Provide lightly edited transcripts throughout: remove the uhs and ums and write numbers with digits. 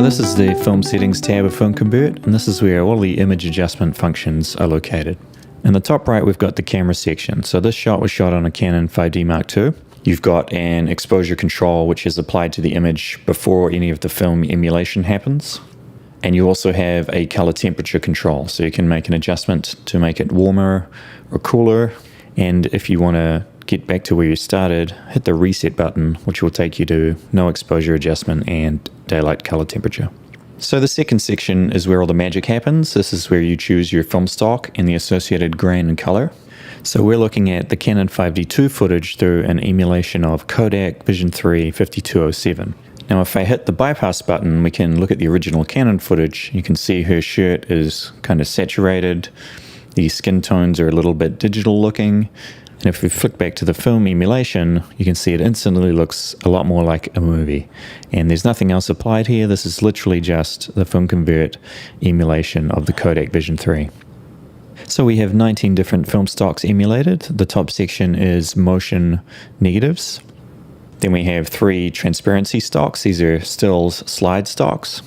So this is the Film Settings tab of FilmConvert, and this is where all the image adjustment functions are located. In the top right, we've got the camera section. So this shot was shot on a Canon 5D Mark II. You've got an exposure control which is applied to the image before any of the film emulation happens. And you also have a color temperature control, so you can make an adjustment to make it warmer or cooler. And if you want to get back to where you started, hit the reset button, which will take you to no exposure adjustment and daylight color temperature. So the second section is where all the magic happens. This is where you choose your film stock and the associated grain and color. So we're looking at the Canon 5D II footage through an emulation of Kodak Vision 3 5207. Now if I hit the bypass button, we can look at the original Canon footage. You can see her shirt is kind of saturated. The skin tones are a little bit digital looking. And if we flick back to the film emulation, you can see it instantly looks a lot more like a movie. And there's nothing else applied here. This is literally just the FilmConvert emulation of the Kodak Vision 3. So we have 19 different film stocks emulated. The top section is motion negatives. Then we have 3 transparency stocks. These are stills slide stocks.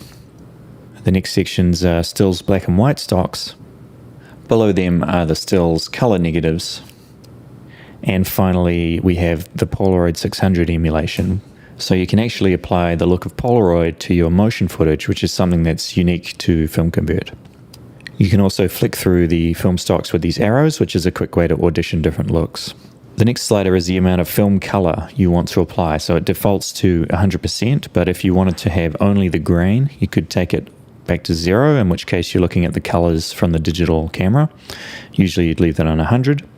The next sections are stills black and white stocks. Below them are the stills color negatives. And finally, we have the Polaroid 600 emulation. So you can actually apply the look of Polaroid to your motion footage, which is something that's unique to FilmConvert. You can also flick through the film stocks with these arrows, which is a quick way to audition different looks. The next slider is the amount of film color you want to apply. So it defaults to 100%, but if you wanted to have only the grain, you could take it back to 0, in which case you're looking at the colors from the digital camera. Usually you'd leave that on 100.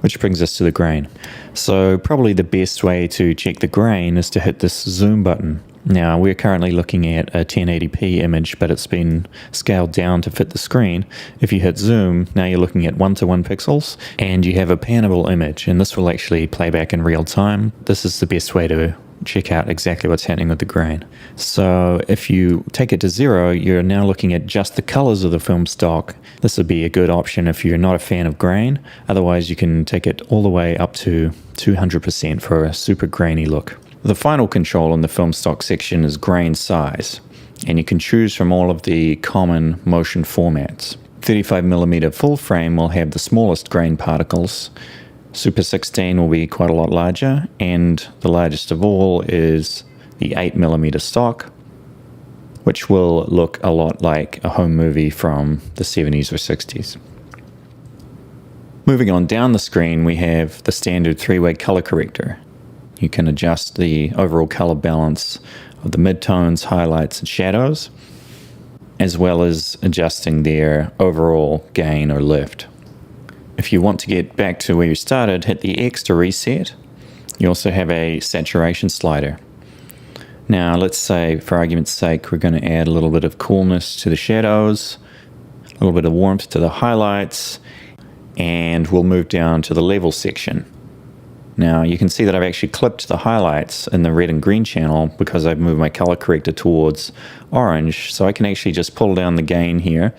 Which brings us to the grain. So probably the best way to check the grain is to hit this zoom button. Now we're currently looking at a 1080p image, but it's been scaled down to fit the screen. If you hit zoom, now you're looking at 1:1 pixels and you have a panable image, and this will actually play back in real time. This is the best way to check out exactly what's happening with the grain. So if you take it to 0, you're now looking at just the colors of the film stock. This would be a good option if you're not a fan of grain. Otherwise you can take it all the way up to 200% for a super grainy look. The final control in the film stock section is grain size, and you can choose from all of the common motion formats. 35mm full frame will have the smallest grain particles. Super 16 will be quite a lot larger, and the largest of all is the 8mm stock, which will look a lot like a home movie from the 70s or 60s. Moving on down the screen, we have the standard 3-way color corrector. You can adjust the overall color balance of the midtones, highlights, and shadows, as well as adjusting their overall gain or lift. If you want to get back to where you started, hit the X to reset. You also have a saturation slider. Now let's say, for argument's sake, we're going to add a little bit of coolness to the shadows, a little bit of warmth to the highlights, and we'll move down to the level section. Now you can see that I've actually clipped the highlights in the red and green channel because I've moved my color corrector towards orange, so I can actually just pull down the gain here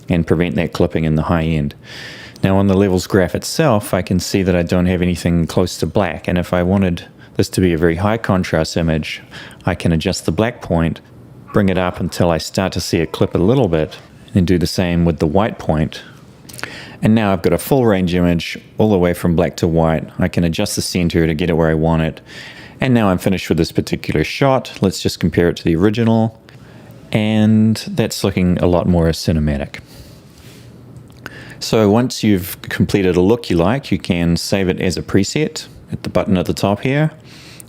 and prevent that clipping in the high end. Now on the levels graph itself, I can see that I don't have anything close to black, and if I wanted this to be a very high contrast image, I can adjust the black point, bring it up until I start to see it clip a little bit, and do the same with the white point. And now I've got a full range image all the way from black to white. I can adjust the center to get it where I want it. And now I'm finished with this particular shot. Let's just compare it to the original. And that's looking a lot more cinematic. So once you've completed a look you like, you can save it as a preset at the button at the top here.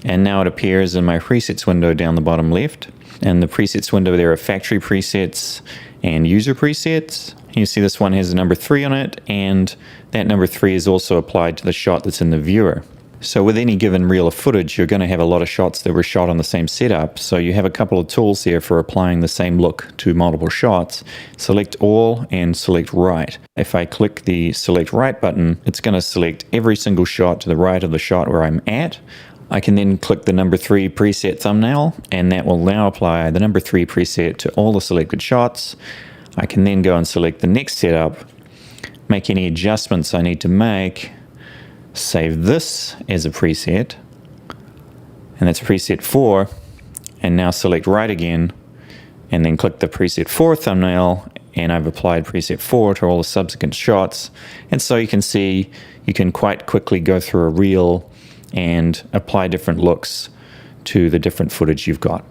And now it appears in my presets window down the bottom left. And the presets window, there are factory presets and user presets. You see this one has a number 3 on it, and that number 3 is also applied to the shot that's in the viewer. So with any given reel of footage, you're going to have a lot of shots that were shot on the same setup. So you have a couple of tools here for applying the same look to multiple shots. Select all and select right. If I click the select right button, it's going to select every single shot to the right of the shot where I'm at. I can then click the number 3 preset thumbnail, and that will now apply the number 3 preset to all the selected shots. I can then go and select the next setup, make any adjustments I need to make, save this as a preset, and that's preset 4, and now select right again and then click the preset 4 thumbnail, and I've applied preset 4 to all the subsequent shots. And so you can see you can quite quickly go through a reel and apply different looks to the different footage you've got.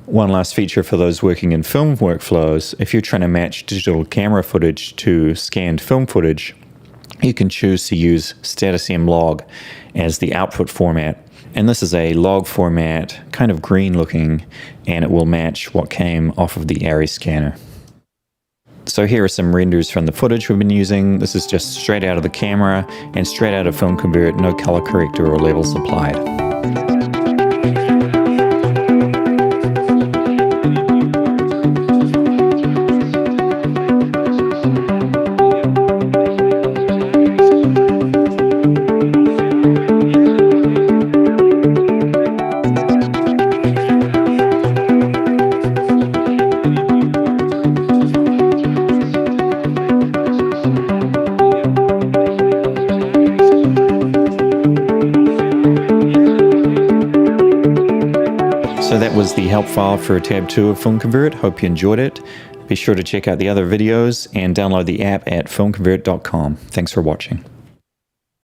One last feature for those working in film workflows: if you're trying to match digital camera footage to scanned film footage, you can choose to use StatusM log as the output format. And this is a log format, kind of green looking, and it will match what came off of the Arri scanner. So here are some renders from the footage we've been using. This is just straight out of the camera and straight out of FilmConvert, no color corrector or levels applied. So that was the help file for tab 2 of FilmConvert. Hope you enjoyed it. Be sure to check out the other videos and download the app at filmconvert.com. Thanks for watching.